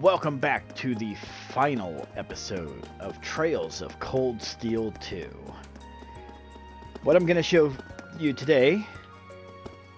welcome back to the final episode of Trails of Cold Steel 2. What I'm going to show you today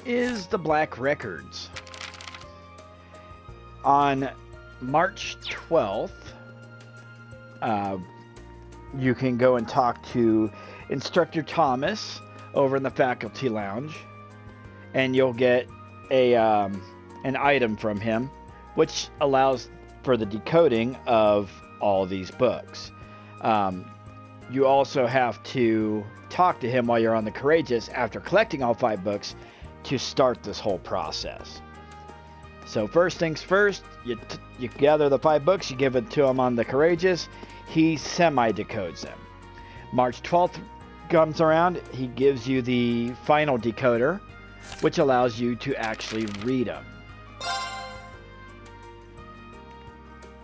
is the Black Records. On March 12th, you can go and talk to Instructor Thomas over in the Faculty Lounge, and you'll get an item from him, which allows for the decoding of all these books. You also have to talk to him while you're on the Courageous after collecting all 5 books to start this whole process. So first things first, you gather the 5 books, you give it to him on the Courageous, he semi-decodes them. March 12th comes around, he gives you the final decoder, which allows you to actually read them.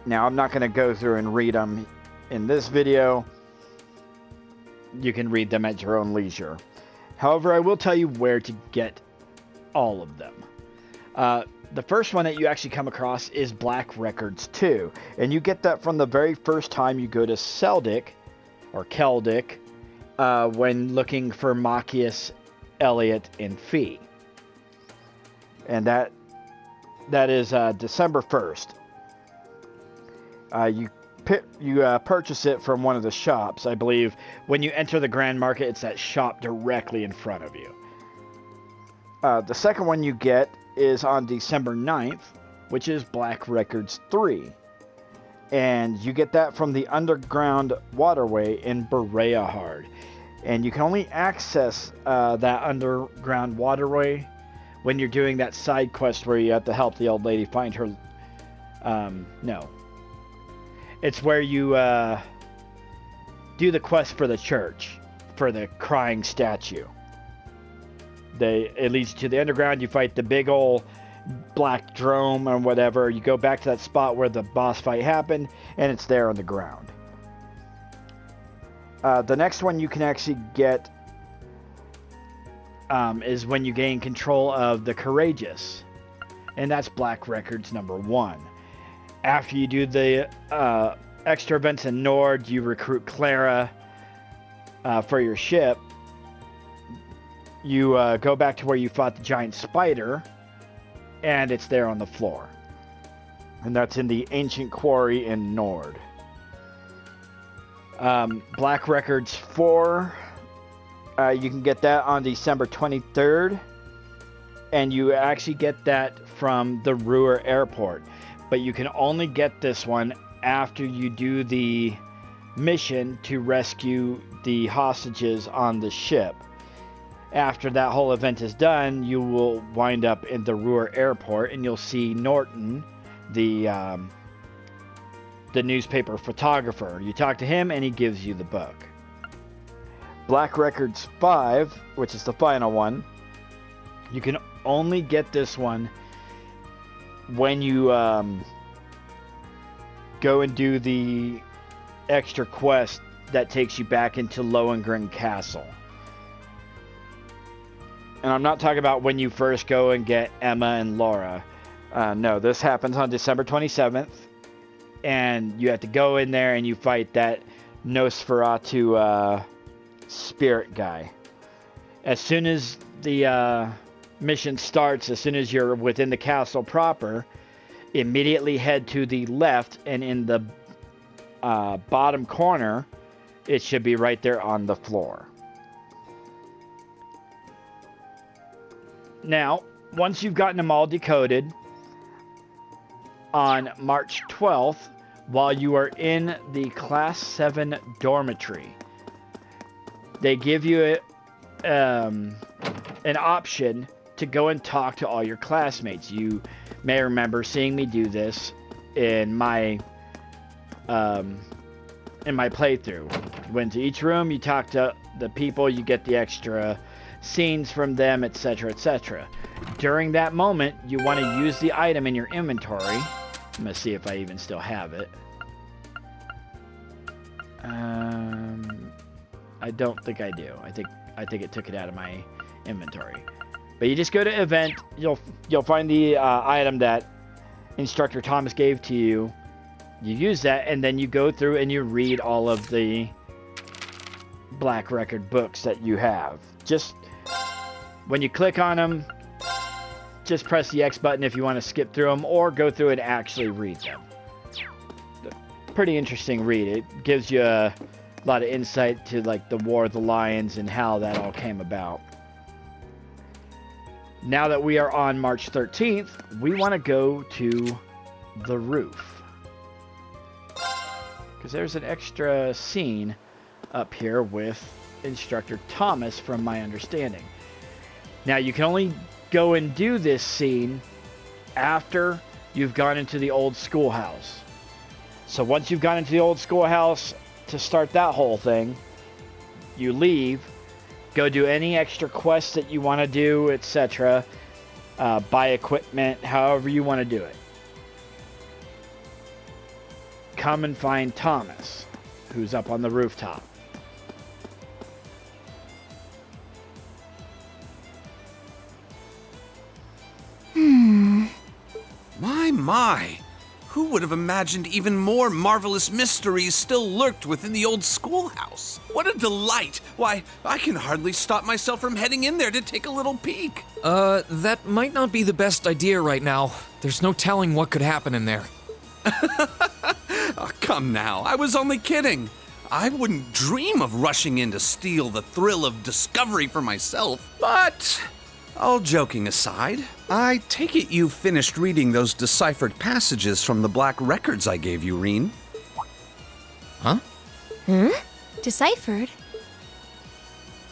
Now, I'm not going to go through and read them in this video. You can read them at your own leisure. However, I will tell you where to get all of them. The first one that you actually come across is Black Records 2. And you get that from the very first time you go to Celdic, or Keldic, when looking for Machias, Elliot, and Fee. And that is December 1st. You purchase it from one of the shops. I believe when you enter the Grand Market, it's that shop directly in front of you. The second one you get is on December 9th, which is Black Records 3. And you get that from the Underground Waterway in Bereahard. And you can only access that Underground Waterway when you're doing that side quest where you have to help the old lady find her... No. It's where you do the quest for the church, for the crying statue. It leads you to the underground, you fight the big old black drome or whatever, you go back to that spot where the boss fight happened, and it's there on the ground. The next one you can actually get is when you gain control of the Courageous, and that's Black Records number 1. After you do the extra events in Nord, you recruit Clara for your ship. You go back to where you fought the giant spider, and it's there on the floor. And that's in the Ancient Quarry in Nord. Black Records 4, you can get that on December 23rd, and you actually get that from the Ruhr Airport. But you can only get this one after you do the mission to rescue the hostages on the ship. After that whole event is done, you will wind up in the Ruhr Airport, and you'll see Norton, the newspaper photographer. You talk to him, and he gives you the book. Black Records 5, which is the final one, you can only get this one when you go and do the extra quest that takes you back into Lohengrin Castle. And I'm not talking about when you first go and get Emma and Laura. No, this happens on December 27th. And you have to go in there and you fight that Nosferatu spirit guy. As soon as the mission starts, as soon as you're within the castle proper, immediately head to the left, and in the bottom corner, it should be right there on the floor. Now, once you've gotten them all decoded, on March 12th, while you are in the Class 7 dormitory, they give you an option to go and talk to all your classmates. You may remember seeing me do this in my playthrough. You went to each room, you talk to the people, you get the extra scenes from them, etc., etc. During that moment, you want to use the item in your inventory. I'm going to see if I even still have it. I don't think I do. I think it took it out of my inventory. But you just go to event, you'll find the item that Instructor Thomas gave to you You use that, and then you go through and you read all of the Black Record books that you have. Just when you click on them, just press the X button if you want to skip through them, or go through and actually read them. Pretty interesting read. It gives you a lot of insight to like the War of the Lions and how that all came about. Now that we are on March 13th, we want to go to the roof, because there's an extra scene up here with Instructor Thomas, from my understanding. Now, you can only go and do this scene after you've gone into the old schoolhouse. So once you've gone into the old schoolhouse to start that whole thing, you leave, go do any extra quests that you want to do, etc. Buy equipment, however you want to do it. Come and find Thomas, who's up on the rooftop. My. Who would have imagined even more marvelous mysteries still lurked within the old schoolhouse? What a delight! Why, I can hardly stop myself from heading in there to take a little peek. That might not be the best idea right now. There's no telling what could happen in there. Oh, come now, I was only kidding. I wouldn't dream of rushing in to steal the thrill of discovery for myself. But, all joking aside, I take it you finished reading those deciphered passages from the Black Records I gave you, Reen? Huh? Deciphered?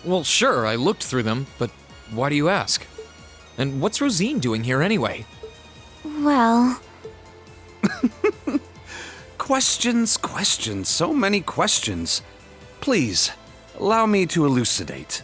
Well, sure, I looked through them, but why do you ask? And what's Rosine doing here anyway? Well... Questions, so many questions. Please, allow me to elucidate.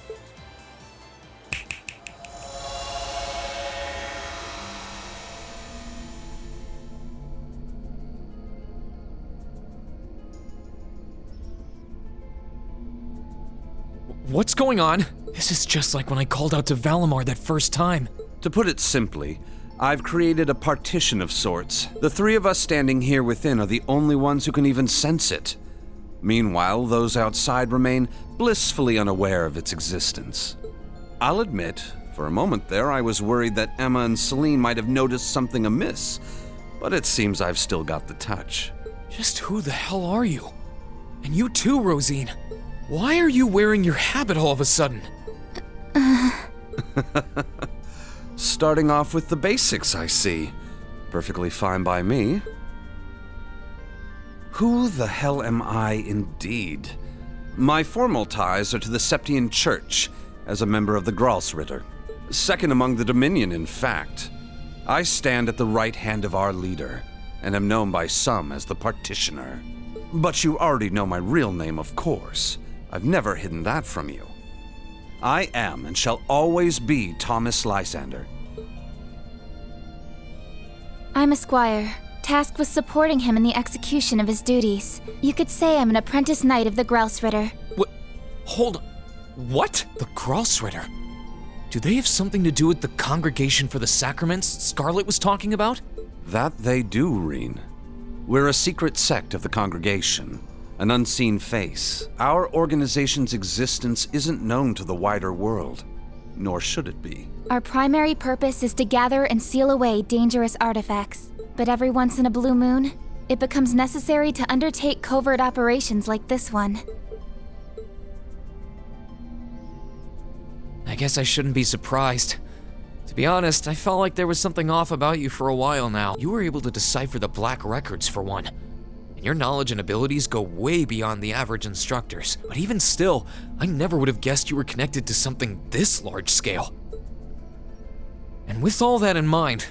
What's going on? This is just like when I called out to Valimar that first time. To put it simply, I've created a partition of sorts. The three of us standing here within are the only ones who can even sense it. Meanwhile, those outside remain blissfully unaware of its existence. I'll admit, for a moment there, I was worried that Emma and Celine might have noticed something amiss, but it seems I've still got the touch. Just who the hell are you? And you too, Rosine. Why are you wearing your habit all of a sudden? Starting off with the basics, I see. Perfectly fine by me. Who the hell am I indeed? My formal ties are to the Septian Church, as a member of the Gralsritter. Second among the Dominion, in fact. I stand at the right hand of our leader, and am known by some as the Partitioner. But you already know my real name, of course. I've never hidden that from you. I am and shall always be Thomas Lysander. I'm a squire, tasked with supporting him in the execution of his duties. You could say I'm an apprentice knight of the Gralsritter. What? Hold on. What? The Gralsritter? Do they have something to do with the Congregation for the Sacraments Scarlet was talking about? That they do, Reen. We're a secret sect of the Congregation, an unseen face. Our organization's existence isn't known to the wider world, nor should it be. Our primary purpose is to gather and seal away dangerous artifacts. But every once in a blue moon, it becomes necessary to undertake covert operations like this one. I guess I shouldn't be surprised. To be honest, I felt like there was something off about you for a while now. You were able to decipher the Black Records, for one. And your knowledge and abilities go way beyond the average instructors. But even still, I never would have guessed you were connected to something this large scale. And with all that in mind,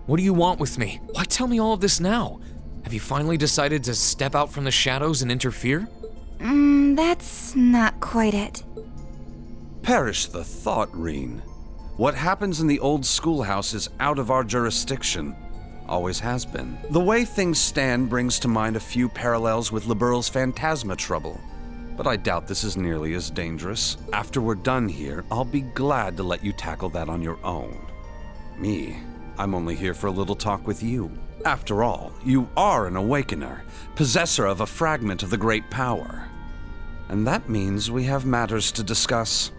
what do you want with me? Why tell me all of this now? Have you finally decided to step out from the shadows and interfere? That's not quite it. Perish the thought, Reen. What happens in the old schoolhouse is out of our jurisdiction. Always has been. The way things stand brings to mind a few parallels with Liberl's Phantasma trouble. But I doubt this is nearly as dangerous. After we're done here, I'll be glad to let you tackle that on your own. Me, I'm only here for a little talk with you. After all, you are an Awakener, possessor of a fragment of the Great Power. And that means we have matters to discuss.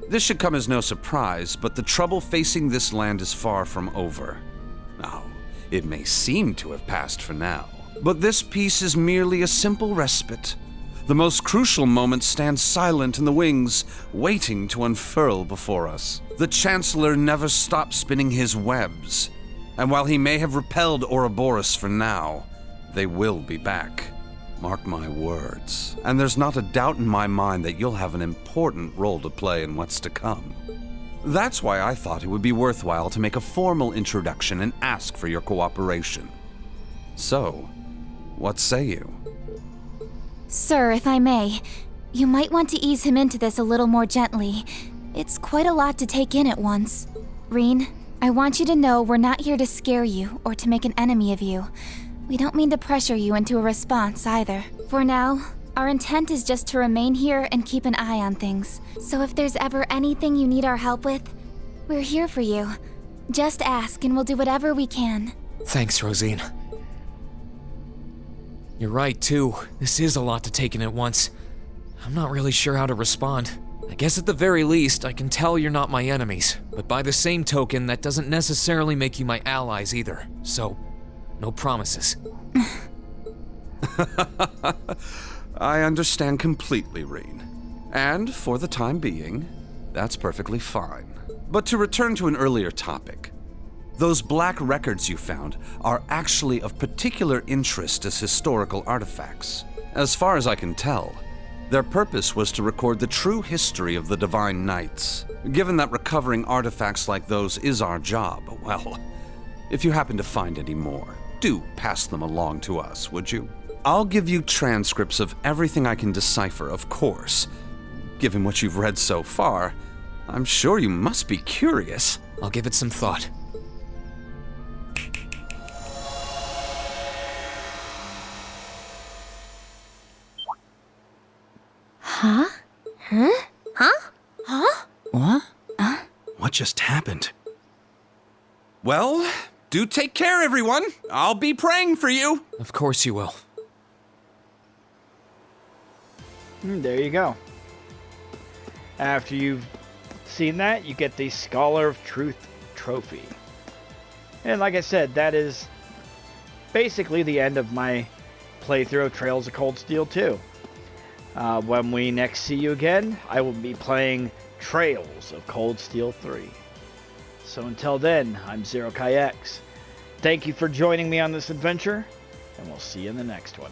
This should come as no surprise, but the trouble facing this land is far from over. Now, it may seem to have passed for now, but this peace is merely a simple respite. The most crucial moment stands silent in the wings, waiting to unfurl before us. The Chancellor never stopped spinning his webs, and while he may have repelled Ouroboros for now, they will be back. Mark my words. And there's not a doubt in my mind that you'll have an important role to play in what's to come. That's why I thought it would be worthwhile to make a formal introduction and ask for your cooperation. So, what say you? Sir, if I may, you might want to ease him into this a little more gently. It's quite a lot to take in at once. Rean, I want you to know we're not here to scare you or to make an enemy of you. We don't mean to pressure you into a response either. For now, our intent is just to remain here and keep an eye on things. So if there's ever anything you need our help with, we're here for you. Just ask and we'll do whatever we can. Thanks, Rosine. You're right, too. This is a lot to take in at once. I'm not really sure how to respond. I guess at the very least, I can tell you're not my enemies. But by the same token, that doesn't necessarily make you my allies either. So, no promises. I understand completely, Rean. And for the time being, that's perfectly fine. But to return to an earlier topic, those black records you found are actually of particular interest as historical artifacts. As far as I can tell, their purpose was to record the true history of the Divine Knights. Given that recovering artifacts like those is our job, well, if you happen to find any more, do pass them along to us, would you? I'll give you transcripts of everything I can decipher, of course. Given what you've read so far, I'm sure you must be curious. I'll give it some thought. Huh? Huh? Huh? Huh? What? What just happened? Well, do take care, everyone. I'll be praying for you. Of course you will. There you go. After you've seen that, you get the Scholar of Truth trophy. And like I said, that is basically the end of my playthrough of Trails of Cold Steel 2. When we next see you again, I will be playing Trails of Cold Steel 3. So until then, I'm Zero Kai X. Thank you for joining me on this adventure, and we'll see you in the next one.